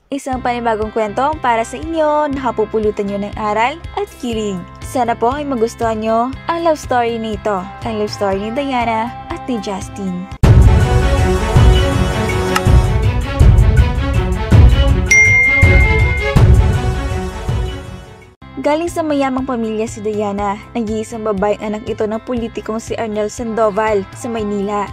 Isang panibagong kwento para sa inyo, nakapupulutan nyo ng aral at kilig. Sana po ay magustuhan nyo ang love story nito, ang love story ni Diana at ni Justin. Galing sa mayamang pamilya si Diana, nag-iisang babaeng anak ito ng politikong si Arnel Sandoval sa Maynila.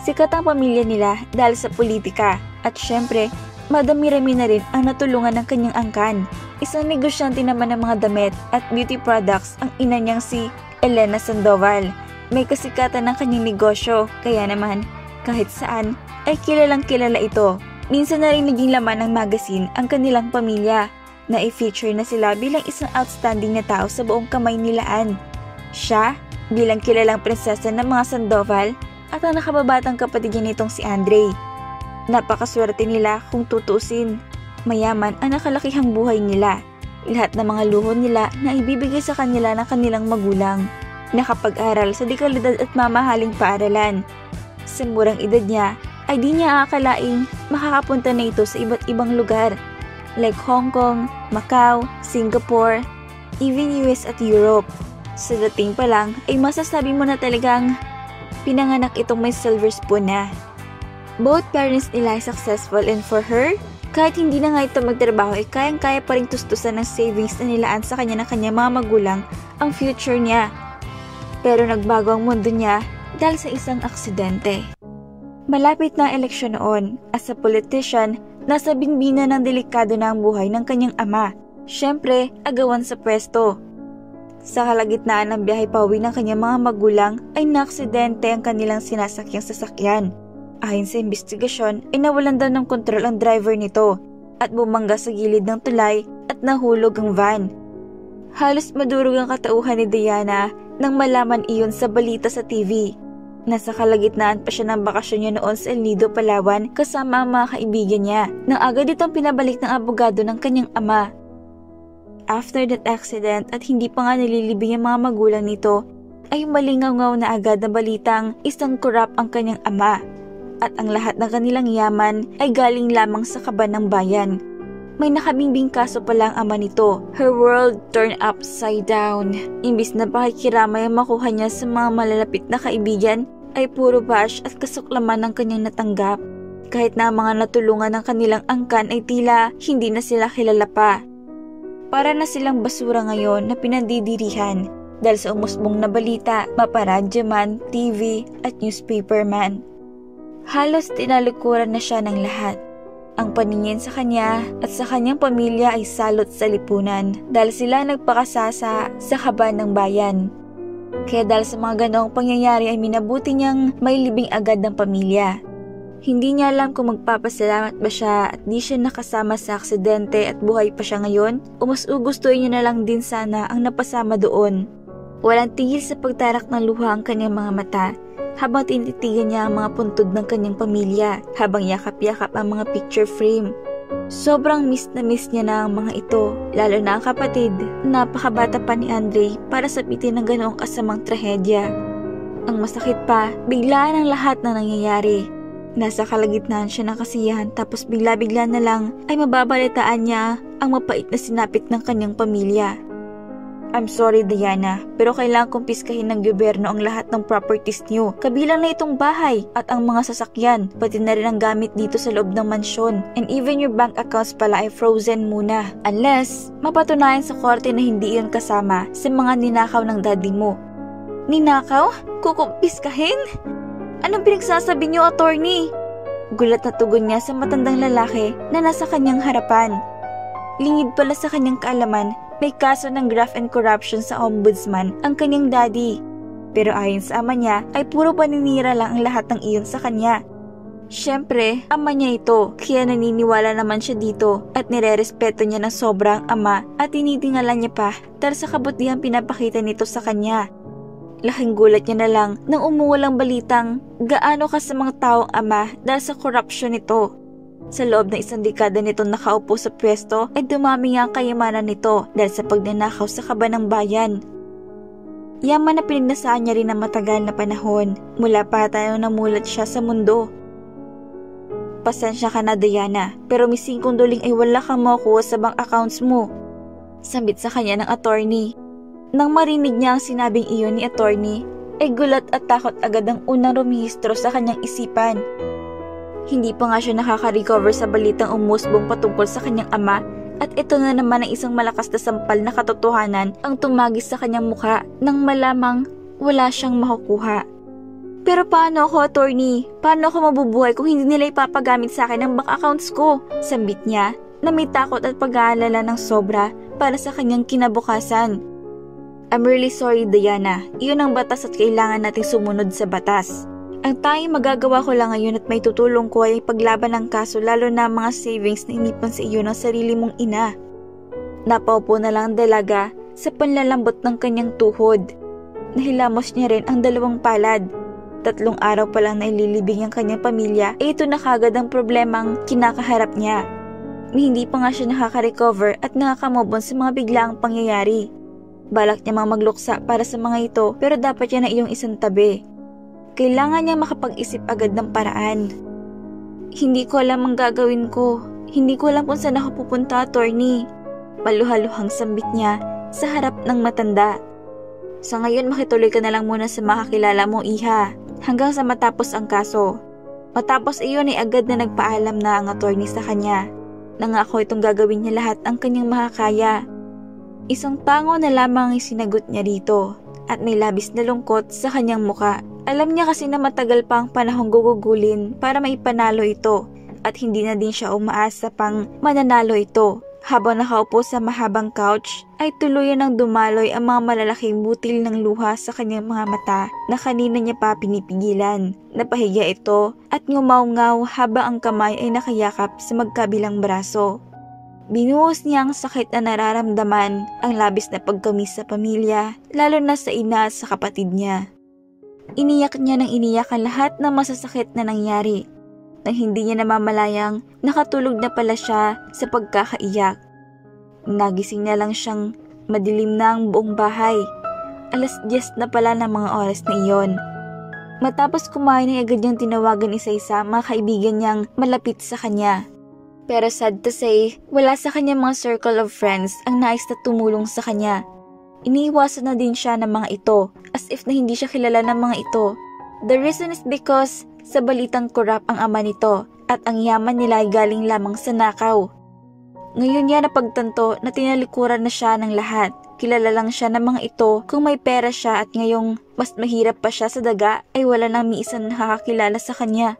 Sikat ang pamilya nila dahil sa politika at syempre, madami-rami na rin ang natulungan ng kanyang angkan. Isang negosyante naman ng mga damit at beauty products ang ina niyang si Elena Sandoval. May kasikatan ng kanyang negosyo, kaya naman kahit saan ay kilalang kilala ito. Minsan na rin naging laman ng magazine ang kanilang pamilya. Na-feature na sila bilang isang outstanding na tao sa buong Kamaynilaan. Siya bilang kilalang prinsesa ng mga Sandoval at ang nakababatang kapatid niya nitong si Andre. Napakaswerte nila kung tutusin. Mayaman ang nakalakihang buhay nila. Lahat ng mga luho nila na ibibigay sa kanila ng kanilang magulang. Nakapag-aral sa dekalidad at mamahaling paaralan. Sa murang edad niya ay di niya aakalaing makakapunta na ito sa iba't ibang lugar like Hong Kong, Macau, Singapore, even US at Europe. Sa dating pa lang ay masasabi mo na talagang pinanganak itong may silver spoon na. Both parents nila ay successful and for her, kahit hindi na nga ito magtrabaho ay kayang-kaya pa rin tustusan ng savings na nilaan sa kanya ng kanyang mga magulang ang future niya. Pero nagbago ang mundo niya dahil sa isang aksidente. Malapit na ang eleksyon noon. As a politician, nasa binbina ng delikado na ang buhay ng kanyang ama. Siyempre, agawan sa pwesto. Sa kalagitnaan ng biyahe pauwi ng kanyang mga magulang ay naaksidente ang kanilang sinasakyang sasakyan. Ayon sa investigasyon ay nawalan daw ng kontrol ang driver nito at bumangga sa gilid ng tulay at nahulog ang van. Halos madurog ang katauhan ni Diana nang malaman iyon sa balita sa TV. Nasa kalagitnaan pa siya ng bakasyon niya noon sa El Nido, Palawan kasama ang mga kaibigan niya nang agad itong pinabalik ng abogado ng kanyang ama. After that accident at hindi pa nga nililibing ang mga magulang nito ay malingaw-ngaw na agad na balitang isang korap ang kanyang ama. At ang lahat ng kanilang yaman ay galing lamang sa kaban ng bayan. May nakabimbing kaso pala ang ama nito. Her world turned upside down. Imbis na pakikiramay ang makuha niya sa mga malalapit na kaibigan, ay puro bash at kasuklaman ng kanyang natanggap. Kahit na ang mga natulungan ng kanilang angkan ay tila hindi na sila kilala pa. Para na silang basura ngayon na pinandidirihan dahil sa umusbong na balita, maparadyo man, TV at newspaper man. Halos tinalukuran na siya ng lahat. Ang paningin sa kanya at sa kanyang pamilya ay salot sa lipunan dahil sila nagpakasasa sa kaban ng bayan. Kaya dahil sa mga ganoong pangyayari ay minabuti niyang may libing agad ng pamilya. Hindi niya alam kung magpapasalamat ba siya at di siya nakasama sa aksidente at buhay pa siya ngayon o mas gustuhin niya na lang din sana ang napasama doon. Walang tigil sa pagtarak ng luha ang kanyang mga mata habang tinitigan niya ang mga puntod ng kanyang pamilya, habang yakap-yakap ang mga picture frame. Sobrang miss na miss niya na ang mga ito, lalo na ang kapatid, napakabata pa ni Andre para sabitin ng ganoong kasamang trahedya. Ang masakit pa, biglaan ang lahat na nangyayari. Nasa kalagitnaan siya ng kasiyahan tapos bigla-bigla na lang ay mababalitaan niya ang mapait na sinapit ng kanyang pamilya. I'm sorry Diana, pero kailangan kumpiskahin ng gobyerno ang lahat ng properties niyo, kabilang na itong bahay at ang mga sasakyan, pati na rin ang gamit dito sa loob ng mansyon. And even your bank accounts pala ay frozen muna, unless mapatunayan sa korte na hindi iyon kasama sa mga ninakaw ng daddy mo. Ninakaw? Kukumpiskahin? Anong pinagsasabi niyo, attorney? Gulat na tugon niya sa matandang lalaki na nasa kanyang harapan. Lingid pala sa kanyang kaalaman, may kaso ng graft and corruption sa ombudsman ang kanyang daddy. Pero ayon sa ama niya ay puro paninira lang ang lahat ng iyon sa kanya. Siyempre, ama niya ito, kaya naniniwala naman siya dito at nirerespeto niya ng sobrang ama at tinitingalan niya pa dahil sa kabutihang pinapakita nito sa kanya. Laking gulat niya na lang nang umuwalang balitang gaano kasamang taong ama dahil sa korupsyon nito. Sa loob ng isang dekada nitong nakaupo sa pwesto ay dumami nga ang kayamanan nito dahil sa pagnanakaw sa kaban ng bayan. Yaman na pinagnasaan niya rin ng matagal na panahon mula pa tayo namulat siya sa mundo. Pasensya ka na Diana, pero may 5 doling ay wala kang makukuha sa bank accounts mo. Sambit sa kanya ng attorney. Nang marinig niya ang sinabing iyon ni attorney, ay gulat at takot agad ang unang rumihistro sa kanyang isipan. Hindi pa nga siya nakaka-recover sa balitang umusbong patungkol sa kanyang ama at ito na naman ang isang malakas na sampal na katotohanan ang tumagis sa kanyang mukha nang malamang wala siyang makukuha. Pero paano ako, attorney? Paano ako mabubuhay kung hindi nila ipapagamit sa akin ang bank accounts ko? Sambit niya na may takot at pag-aalala ng sobra para sa kanyang kinabukasan. I'm really sorry Diana, iyon ang batas at kailangan nating sumunod sa batas. Ang tanging magagawa ko lang ngayon at may tutulong ko ay paglaban ng kaso lalo na mga savings na inipon sa iyo ng sarili mong ina. Napaupo na lang ang dalaga sa panlalambot ng kanyang tuhod. Nahilamos niya rin ang 2 palad. 3 araw pa lang na ililibing ang kanyang pamilya ay ito na kagad ang problemang kinakaharap niya. Hindi pa nga siya nakaka-recover at nakakamobon sa mga biglaang pangyayari. Balak niya magluksa para sa mga ito pero dapat niya na iyong isang tabi. Kailangan niya makapag-isip agad ng paraan. Hindi ko alam ang gagawin ko. Hindi ko alam kung saan ako pupunta, attorney. Maluhaluhang sambit niya sa harap ng matanda. Sa ngayon makituloy ka na lang muna sa makakilala mo, iha, hanggang sa matapos ang kaso. Matapos iyon ay agad na nagpaalam na ang attorney sa kanya. Nangako itong gagawin niya lahat ang kanyang makakaya. Isang tango na lamang ay sinagot niya rito at may labis na lungkot sa kanyang muka. Alam niya kasi na matagal pa ang panahong gugugulin para maipanalo ito at hindi na din siya umaasa pang mananalo ito. Habang nakaupo sa mahabang couch ay tuluyan ng dumaloy ang mga malalaking butil ng luha sa kanyang mga mata na kanina niya pa pinipigilan. Napahiga ito at ngumaw-ngaw habang ang kamay ay nakayakap sa magkabilang braso. Binuhos niya ang sakit na nararamdaman, ang labis na pagkamis sa pamilya, lalo na sa ina at sa kapatid niya. Iniyak niya ng iniyak ang lahat ng masasakit na nangyari. Nang hindi niya namamalayang nakatulog na pala siya sa pagkakaiyak. Nagising na lang siyang madilim na ang buong bahay. 10:00 na pala ng mga oras na iyon. Matapos kumain ay agad niyang tinawagan isa-isa mga kaibigan niyang malapit sa kanya. Pero sad to say, wala sa kanya mga circle of friends ang nais na tumulong sa kanya. Iniiwasan na din siya ng mga ito as if na hindi siya kilala ng mga ito. The reason is because sa balitang korap ang ama nito at ang yaman nila ay galing lamang sa nakaw. Ngayon niya napagtanto na tinalikuran na siya ng lahat. Kilala lang siya ng mga ito kung may pera siya at ngayong mas mahirap pa siya sa daga ay wala nang miisan nakakakilala sa kanya.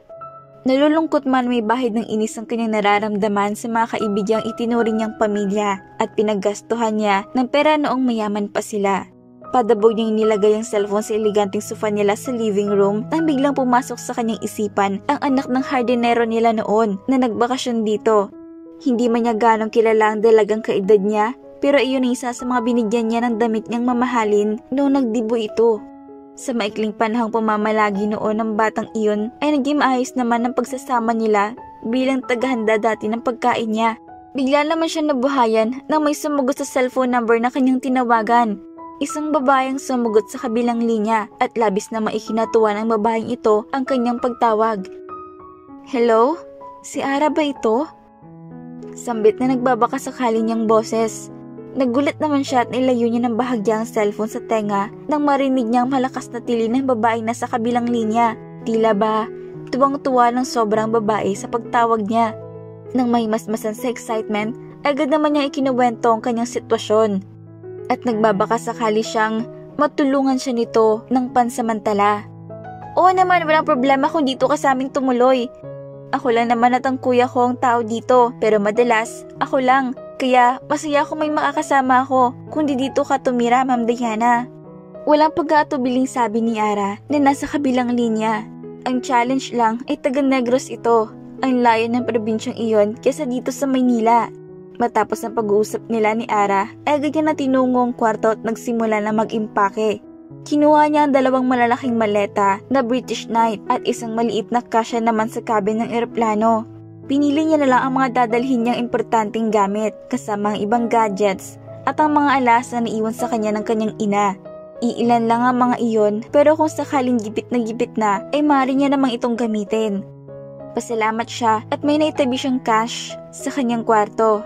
Nalulungkot man may bahid ng inis ang kanyang nararamdaman sa mga kaibigang itinuring niyang pamilya at pinaggastuhan niya ng pera noong mayaman pa sila. Padabog niyang nilagay ang cellphone sa eleganteng sofa nila sa living room nang biglang pumasok sa kanyang isipan ang anak ng hardinero nila noon na nagbakasyon dito. Hindi man niya ganong kilala ang dalagang kaedad niya pero iyon ay isa sa mga binigyan niya ng damit niyang mamahalin noong nagdibo ito. Sa maikling panahong pamamalagi noon ng batang iyon ay naging maayos naman ang pagsasama nila bilang tagahanda dati ng pagkain niya. Bigla naman siya nabuhayan nang may sumugot sa cellphone number na kanyang tinawagan. Isang babaeng sumugot sa kabilang linya at labis na maikinatuwa ng babaeng ito ang kanyang pagtawag. Hello? Si Ara ba ito? Sambit na nagbabaka sakali niyang boses. Nagulat naman siya at nilayo niya ng bahagya ang cellphone sa tenga nang marinig niya ang malakas na tili ng babaeng nasa kabilang linya. Tila ba, tuwang-tuwa ng sobrang babae sa pagtawag niya. Nang mahimasmasan sa excitement, agad naman niya ikinuwento ang kanyang sitwasyon. At nagbabaka sakali siyang matulungan siya nito ng pansamantala. Oo naman, walang problema kung dito ka sa aming tumuloy. Ako lang naman at ang kuya ko ang tao dito, pero madalas, ako lang. Kaya masaya ako may makakasama ako kung di dito ka tumira, Ma'am Diana. Walang pag-aatubiling sabi ni Ara na nasa kabilang linya. Ang challenge lang ay taga Negros ito. Ang layo ng probinsyang iyon kesa dito sa Maynila. Matapos ang pag-uusap nila ni Ara, ay agad niya na tinungo ang kwarto at nagsimula na mag-impake. Kinuha niya ang 2 malalaking maleta na British Knight at isang maliit na kasya naman sa cabin ng eroplano. Pinili niya na lang ang mga dadalhin niyang importanteng gamit kasama ang ibang gadgets at ang mga alas na naiwan sa kanya ng kanyang ina. Iilan lang ang mga iyon pero kung sakaling gipit na ay maaari niya namang itong gamitin. Nagpasalamat siya at may naitabi siyang cash sa kanyang kwarto.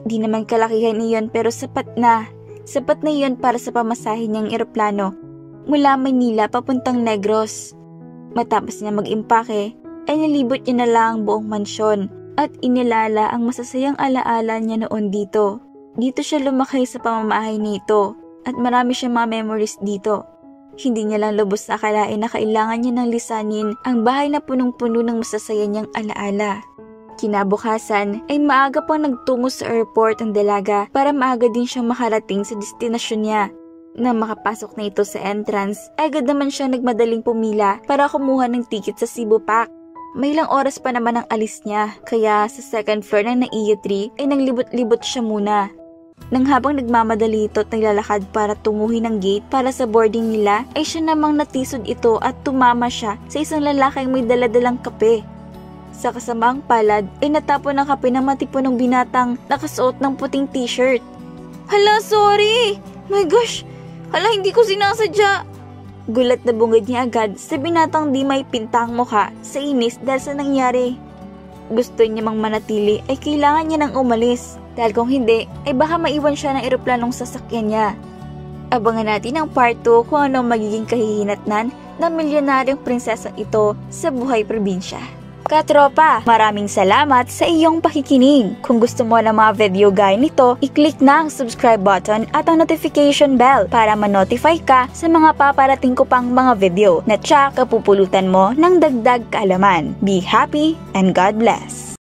Di naman kalakihan iyon pero sapat na. Sapat na iyon para sa pamasahe niyang eroplano mula Maynila papuntang Negros. Matapos niya mag-impake, ay nilibot niya na lang ang buong mansyon at inilala ang masasayang alaala niya noon dito. Dito siya lumaki sa pamamahay nito at marami siyang mga memories dito. Hindi niya lang lubos na akalain na kailangan niya ng lisanin ang bahay na punong-puno ng masasaya niyang alaala. Kinabukasan ay maaga pang nagtungo sa airport ang dalaga para maaga din siyang makarating sa destinasyon niya. Nang makapasok na ito sa entrance, ay agad naman siya nagmadaling pumila para kumuha ng ticket sa Cebu Pac. May ilang oras pa naman ang alis niya, kaya sa second floor ng NAIA 3 ay naglibot-libot siya muna. Nang habang nagmamadali ito at naglalakad para tunguhin ang gate para sa boarding nila, ay siya namang natisod ito at tumama siya sa isang lalaking may daladalang kape. Sa kasamaang palad ay natapon ang kape ng matipunong binatang nakasuot ng puting t-shirt. Hala, sorry! My gosh! Hala, hindi ko sinasadya! Gulat na bungad niya agad sa binatang di may pintang mukha sa inis dahil sa nangyari. Gusto niya mang manatili ay kailangan niya nang umalis dahil kung hindi ay baka maiwan siya ng eroplanong sasakyan niya. Abangan natin ang part 2 kung ano magiging kahihinatnan ng milyonaryong prinsesang ito sa buhay probinsya. Katropa, maraming salamat sa iyong pakikinig. Kung gusto mo ng mga video gaya nito, i-click na ang subscribe button at ang notification bell para ma-notify ka sa mga paparating ko pang mga video na tsak kapupulutan mo ng dagdag kaalaman. Be happy and God bless!